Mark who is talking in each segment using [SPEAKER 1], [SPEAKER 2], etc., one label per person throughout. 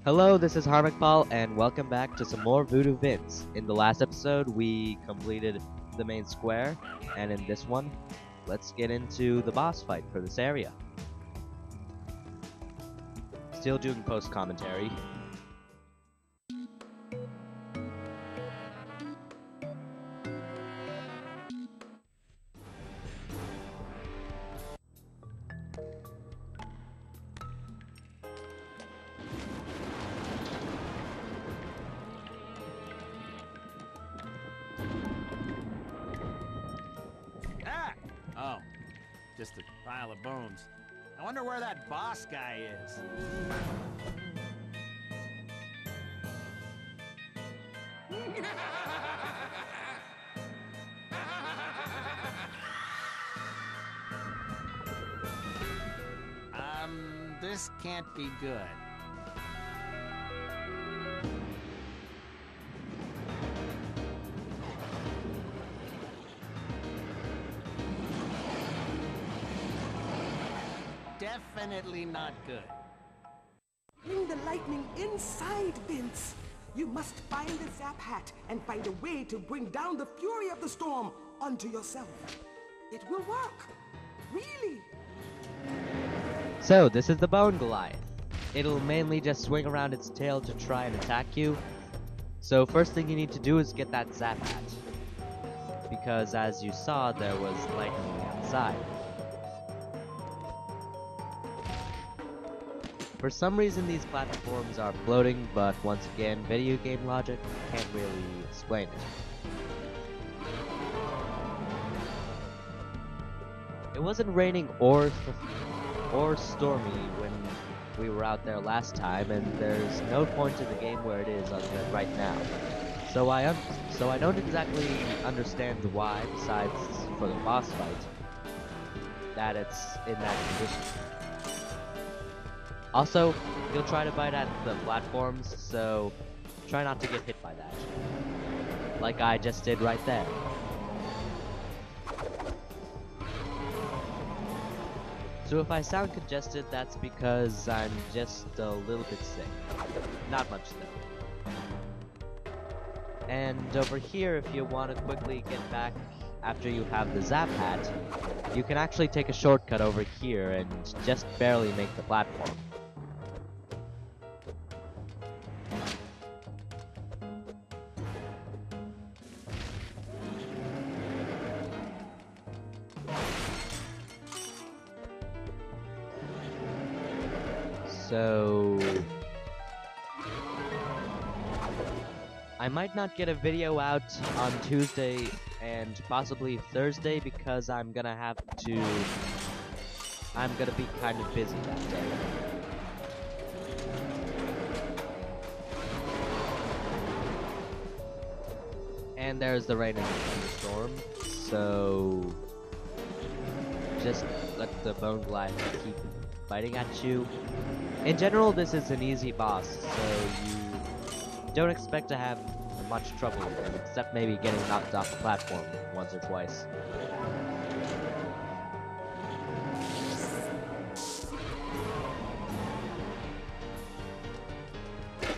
[SPEAKER 1] Hello, this is Harmonic and welcome back to some more Voodoo Vince. In the last episode, we completed the main square, and in this one, let's get into the boss fight for this area. Still doing post-commentary.
[SPEAKER 2] Oh, just a pile of bones. I wonder where that boss guy is. This can't be good. Definitely not good.
[SPEAKER 3] Bring the lightning inside, Vince. You must find the Zap Hat and find a way to bring down the fury of the storm onto yourself. It will work. Really.
[SPEAKER 1] So, this is the Bone Goliath. It'll mainly just swing around its tail to try and attack you. So first thing you need to do is get that Zap Hat. Because as you saw, there was lightning outside. For some reason these platforms are floating, but once again, video game logic can't really explain it. It wasn't raining or stormy when we were out there last time, and there's no point in the game where it is other than right now. So I don't exactly understand why, besides for the boss fight, that it's in that condition. Also, you'll try to bite at the platforms, so try not to get hit by that. Like I just did right there. So if I sound congested, that's because I'm just a little bit sick. Not much though. And over here, if you want to quickly get back after you have the Zap Hat, you can actually take a shortcut over here and just barely make the platform. So I might not get a video out on Tuesday and possibly Thursday because I'm gonna be kind of busy that day. And there's the rain and the thunderstorm, so just let the Bone Goliath keep fighting at you. In general, this is an easy boss, so you don't expect to have much trouble with him, except maybe getting knocked off the platform once or twice.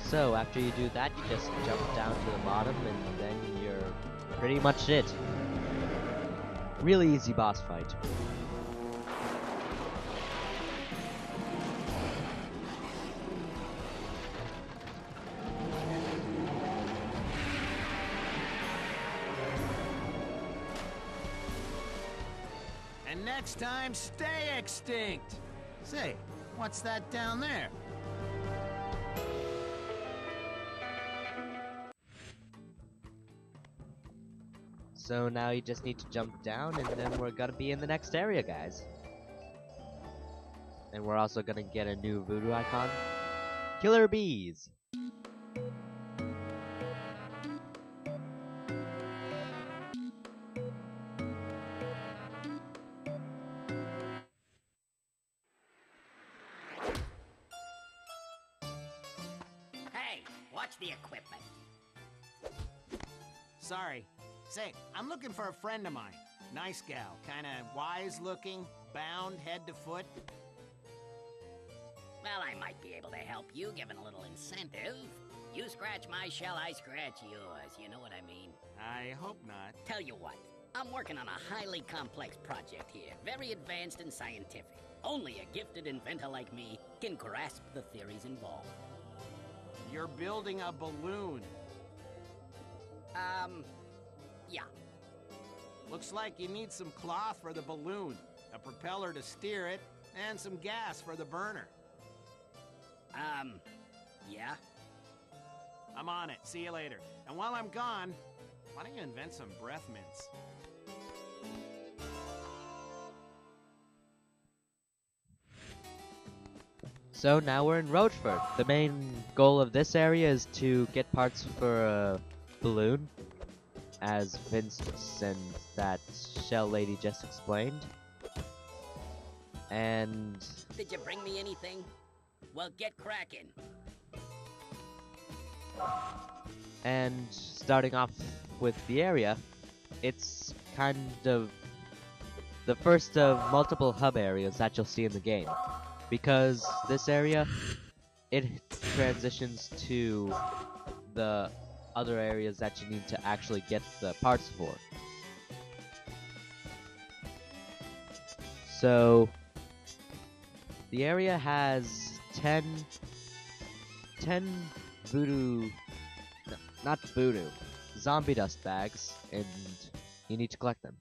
[SPEAKER 1] So, after you do that, you just jump down to the bottom, and then you're pretty much it. Really easy boss fight.
[SPEAKER 2] And next time, stay extinct. Say, what's that down there?
[SPEAKER 1] So now you just need to jump down, and then we're gonna be in the next area, guys. And we're also gonna get a new voodoo icon. Killer bees!
[SPEAKER 4] Hey, watch the equipment.
[SPEAKER 2] Sorry. Say, I'm looking for a friend of mine. Nice gal, kinda wise looking, bound head to foot.
[SPEAKER 4] Well, Well, I might be able to help you, given a little incentive. You scratch my shell, I scratch yours. You know what I mean?
[SPEAKER 2] I hope not.
[SPEAKER 4] Tell you what, I'm working on a highly complex project here, very advanced and scientific. Only a gifted inventor like me can grasp the theories involved.
[SPEAKER 2] You're building a balloon.
[SPEAKER 4] Yeah.
[SPEAKER 2] Looks like you need some cloth for the balloon, a propeller to steer it, and some gas for the burner.
[SPEAKER 4] Yeah?
[SPEAKER 2] I'm on it. See you later. And while I'm gone, why don't you invent some breath mints?
[SPEAKER 1] So now we're in Roachford. The main goal of this area is to get parts for a balloon, as Vince and that shell lady just explained. And
[SPEAKER 4] Did you bring me anything? Well, get cracking.
[SPEAKER 1] starting off with the area, it's kind of the first of multiple hub areas that you'll see in the game. Because this area, it transitions to the other areas that you need to actually get the parts for. So, the area has 10 voodoo, no, not voodoo, zombie dust bags, and you need to collect them.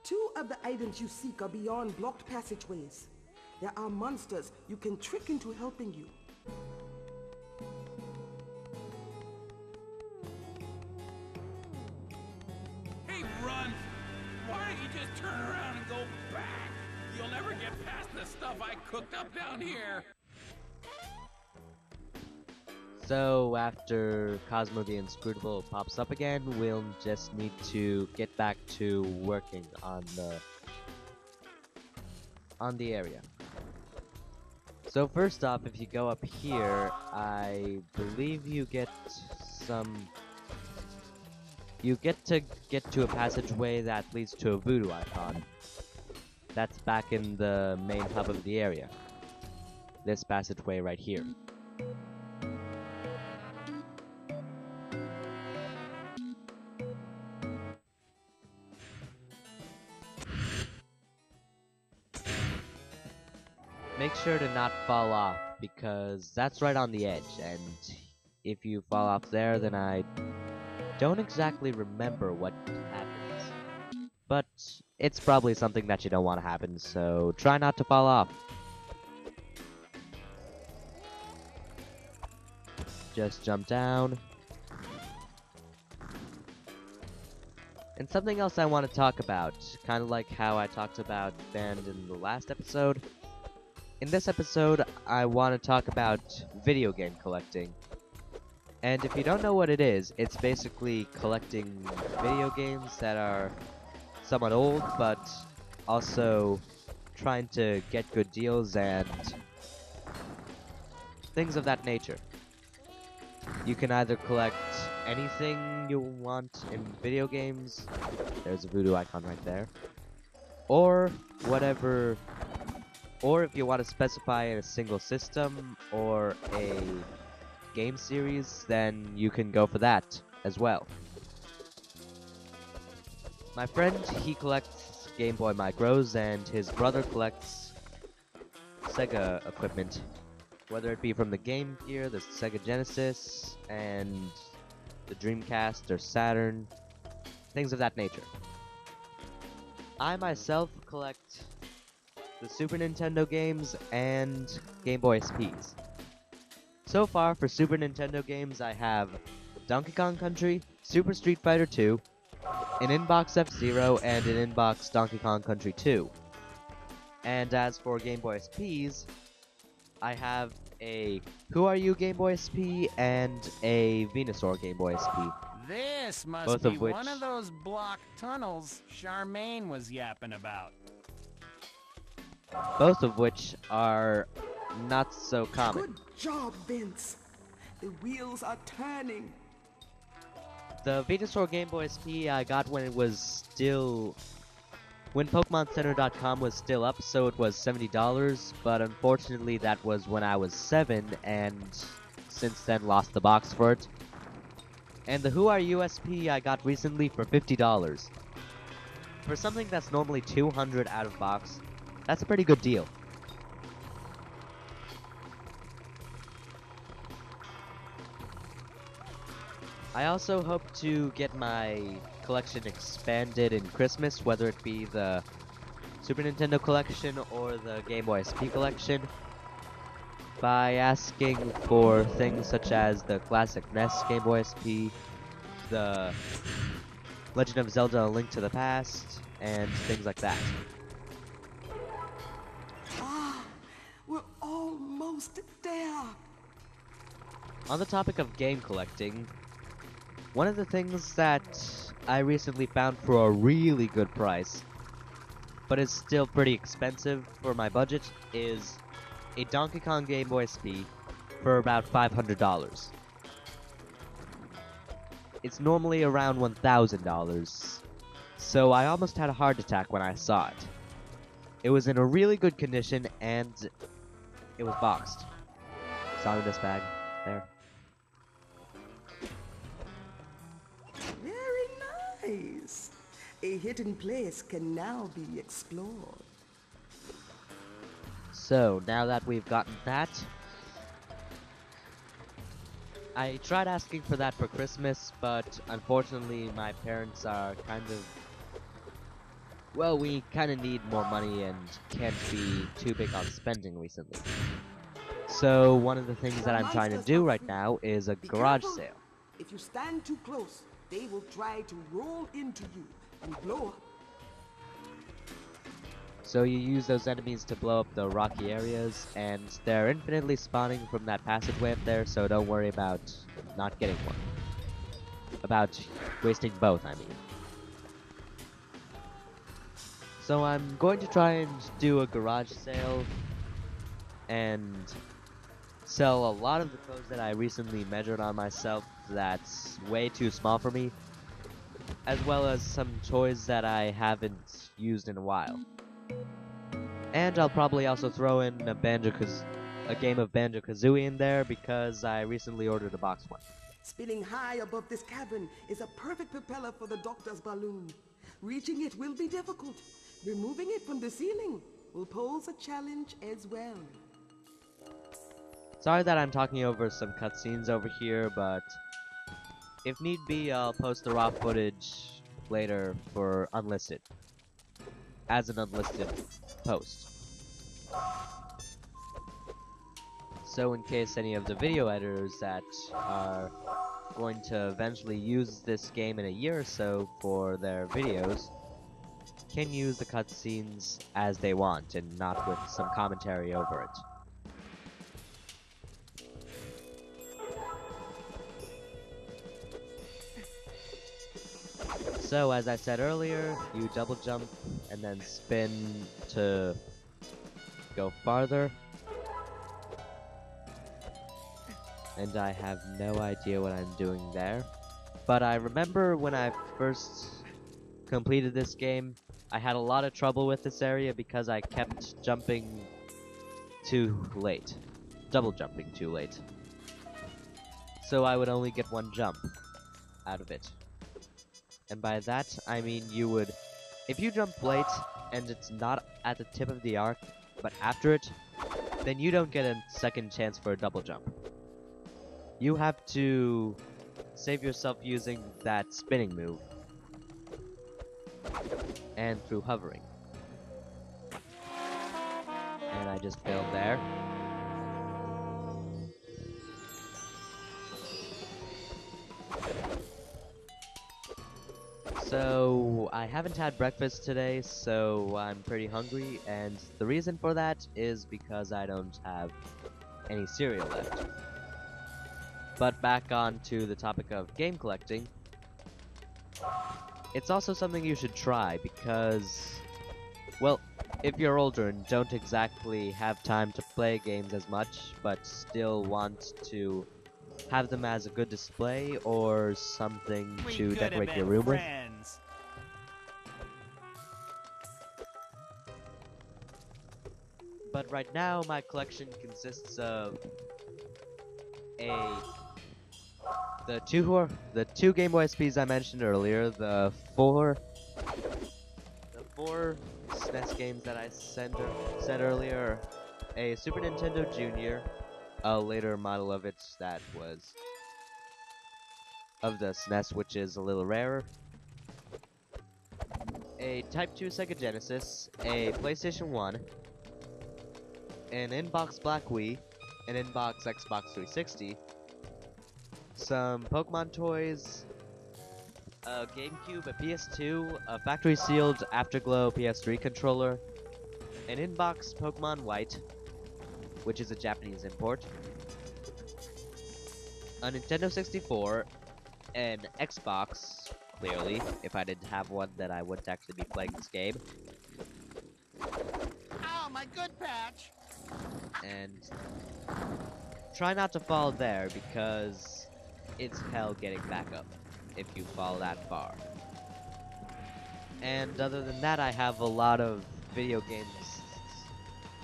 [SPEAKER 3] Two of the items you seek are beyond blocked passageways. There are monsters you can trick into helping you.
[SPEAKER 5] Hey, run! Why don't you just turn around and go back? You'll never get past the stuff I cooked up down here.
[SPEAKER 1] So after Cosmo the Inscrutable pops up again, we'll just need to get back to working on the area. So first off, if you go up here, I believe you get to a passageway that leads to a voodoo icon. That's back in the main hub of the area. This passageway right here. Make sure to not fall off, because that's right on the edge, and if you fall off there, then I don't exactly remember what happens. But it's probably something that you don't want to happen, so try not to fall off. Just jump down. And something else I want to talk about, kind of like how I talked about Band in the last episode. In this episode, I want to talk about video game collecting. And if you don't know what it is, it's basically collecting video games that are somewhat old, but also trying to get good deals and things of that nature. You can either collect anything you want in video games, there's a voodoo icon right there, or whatever. Or if you want to specify a single system or a game series, then you can go for that as well. My friend, he collects Game Boy Micros, and his brother collects Sega equipment, whether it be from the Game Gear, the Sega Genesis, and the Dreamcast or Saturn, things of that nature. I myself collect the Super Nintendo games and Game Boy SPs. So far, for Super Nintendo games, I have Donkey Kong Country, Super Street Fighter 2, an Inbox F-Zero, and an Inbox Donkey Kong Country 2. And as for Game Boy SPs, I have a Who Are You Game Boy SP and a Venusaur Game Boy SP.
[SPEAKER 2] This must
[SPEAKER 1] Both
[SPEAKER 2] be
[SPEAKER 1] of which-
[SPEAKER 2] one of those blocked tunnels Charmaine was yapping about.
[SPEAKER 1] Both of which are not so common.
[SPEAKER 3] Good job, Vince. The wheels are turning.
[SPEAKER 1] The Venusaur Game Boy SP I got when it was still... When PokemonCenter.com was still up, so it was $70, but unfortunately that was when I was 7, and since then lost the box for it. And the Who Are You SP I got recently for $50. For something that's normally $200 out of box, that's a pretty good deal. I also hope to get my collection expanded in Christmas, whether it be the Super Nintendo collection or the Game Boy SP collection, by asking for things such as the classic NES Game Boy SP, the Legend of Zelda: A Link to the Past, and things like that.
[SPEAKER 3] Ah, we're almost there.
[SPEAKER 1] On the topic of game collecting, one of the things that I recently found for a really good price, but is still pretty expensive for my budget, is a Donkey Kong Game Boy SP for about $500. It's normally around $1,000, so I almost had a heart attack when I saw it. It was in a really good condition, and it was boxed. Saw this bag there.
[SPEAKER 3] Very nice. A hidden place can now be explored.
[SPEAKER 1] So, now that we've gotten that, I tried asking for that for Christmas, but unfortunately my parents are kind of... Well, we kind of need more money and can't be too big on spending recently. So, one of the things that I'm trying to do right now is a garage sale.
[SPEAKER 3] If you stand too close, they will try to roll into you and blow up.
[SPEAKER 1] So you use those enemies to blow up the rocky areas, and they're infinitely spawning from that passageway up there, so don't worry about not getting one. About wasting both, I mean. So I'm going to try and do a garage sale, and sell a lot of the clothes that I recently measured on myself that's way too small for me, as well as some toys that I haven't used in a while. And I'll probably also throw in a game of Banjo-Kazooie in there, because I recently ordered a box one.
[SPEAKER 3] Spinning high above this cavern is a perfect propeller for the doctor's balloon. Reaching it will be difficult. Removing it from the ceiling will pose a challenge as well.
[SPEAKER 1] Sorry that I'm talking over some cutscenes over here, but if need be, I'll post the raw footage later for unlisted. As an unlisted post. So in case any of the video editors that are going to eventually use this game in a year or so for their videos can use the cutscenes as they want and not with some commentary over it. So, as I said earlier, you double jump and then spin to go farther. And I have no idea what I'm doing there. But I remember when I first completed this game, I had a lot of trouble with this area because I kept jumping too late. Double jumping too late. So I would only get one jump out of it. And by that, I mean you would... If you jump late, and it's not at the tip of the arc, but after it, then you don't get a second chance for a double jump. You have to save yourself using that spinning move. And through hovering. And I just failed there. So, I haven't had breakfast today, so I'm pretty hungry, and the reason for that is because I don't have any cereal left. But back on to the topic of game collecting, it's also something you should try because, well, if you're older and don't exactly have time to play games as much, but still want to have them as a good display or something
[SPEAKER 2] We
[SPEAKER 1] to
[SPEAKER 2] could have
[SPEAKER 1] decorate your
[SPEAKER 2] been
[SPEAKER 1] room with.
[SPEAKER 2] friends.
[SPEAKER 1] But right now, my collection consists of the two Game Boy SPs I mentioned earlier, the four SNES games that I said earlier, a Super Nintendo Junior, a later model of it that was of the SNES, which is a little rarer, a Type 2 Sega Genesis, a PlayStation 1, an inbox Black Wii, an inbox Xbox 360, some Pokemon toys, a GameCube, a PS2, a factory-sealed Afterglow PS3 controller, an inbox Pokemon White, which is a Japanese import, a Nintendo 64, an Xbox, clearly. If I didn't have one, then I wouldn't actually be playing this game.
[SPEAKER 2] Oh, my good patch!
[SPEAKER 1] And try not to fall there because it's hell getting back up if you fall that far. And other than that, I have a lot of video games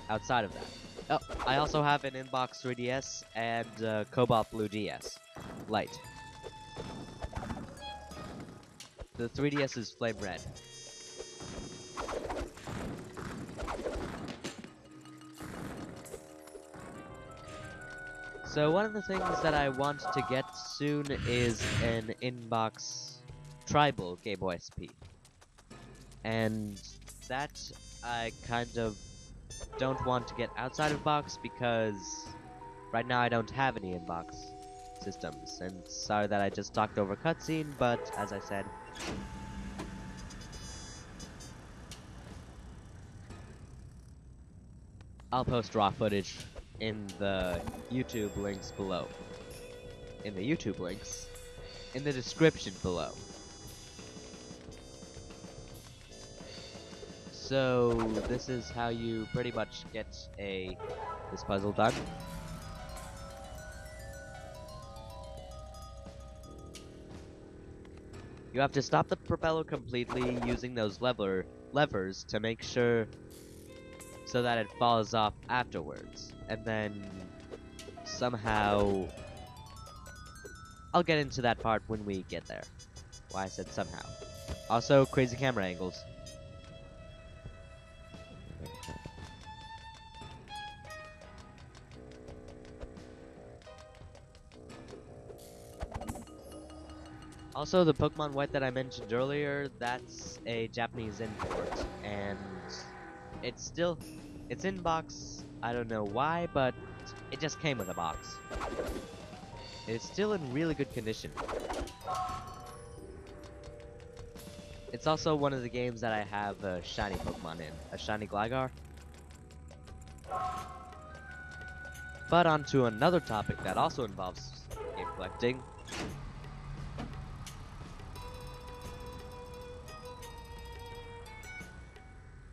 [SPEAKER 1] outside of that. Oh, I also have an inbox 3DS and Cobalt Blue DS Lite. The 3DS is flame red. So one of the things that I want to get soon is an inbox tribal Game Boy SP. And that I kind of don't want to get outside of box because right now I don't have any inbox systems. And sorry that I just talked over cutscene, but as I said, I'll post raw footage in the YouTube links below. In the YouTube links. In the description below. So, this is how you pretty much get this puzzle done. You have to stop the propeller completely using those levers to make sure so that it falls off afterwards. And then somehow I'll get into that part when we get there. Why I said somehow. Also, crazy camera angles. Also, the Pokemon White that I mentioned earlier, that's a Japanese import, and it's in box. I don't know why, but it just came with a box. It's still in really good condition. It's also one of the games that I have a shiny Pokemon in, a shiny Gligar. But on to another topic that also involves game collecting.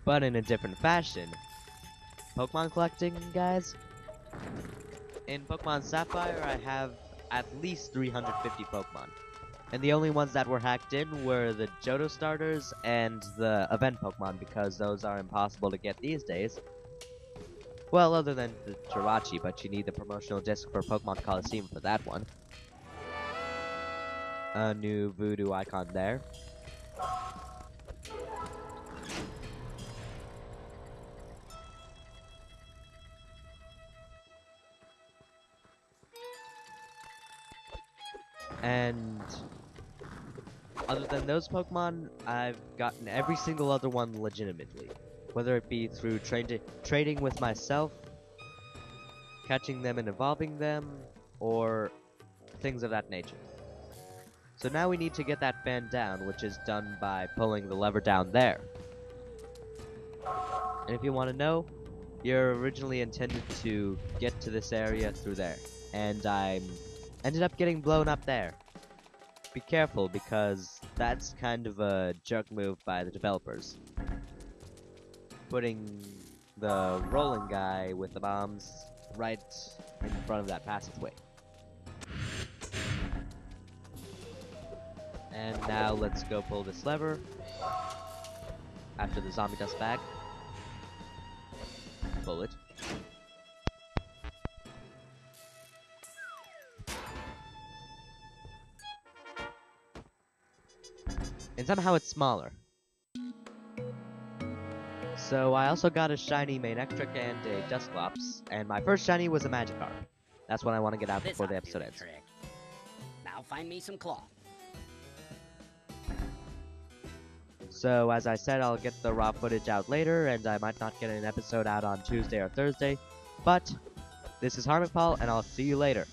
[SPEAKER 1] But in a different fashion. Pokemon collecting, guys? In Pokemon Sapphire, I have at least 350 Pokemon. And the only ones that were hacked in were the Johto starters and the event Pokemon, because those are impossible to get these days. Well, other than the Jirachi, but you need the promotional disc for Pokemon Coliseum for that one. A new Voodoo icon there. And other than those Pokemon, I've gotten every single other one legitimately. Whether it be through trading with myself, catching them and evolving them, or things of that nature. So now we need to get that fan down, which is done by pulling the lever down there. And if you want to know, you're originally intended to get to this area through there. And I ended up getting blown up there. Be careful, because that's kind of a jerk move by the developers. Putting the rolling guy with the bombs right in front of that passageway. And now let's go pull this lever. After the zombie dust bag. Pull it. And somehow it's smaller. So I also got a shiny main extra and a Dusclops, and my first shiny was a Magikarp. That's what I want to get out
[SPEAKER 4] This
[SPEAKER 1] before the
[SPEAKER 4] ought to do
[SPEAKER 1] episode
[SPEAKER 4] the
[SPEAKER 1] ends.
[SPEAKER 4] trick. Now find me some cloth.
[SPEAKER 1] So as I said, I'll get the raw footage out later, and I might not get an episode out on Tuesday or Thursday, but this is Harmon Paul, and I'll see you later.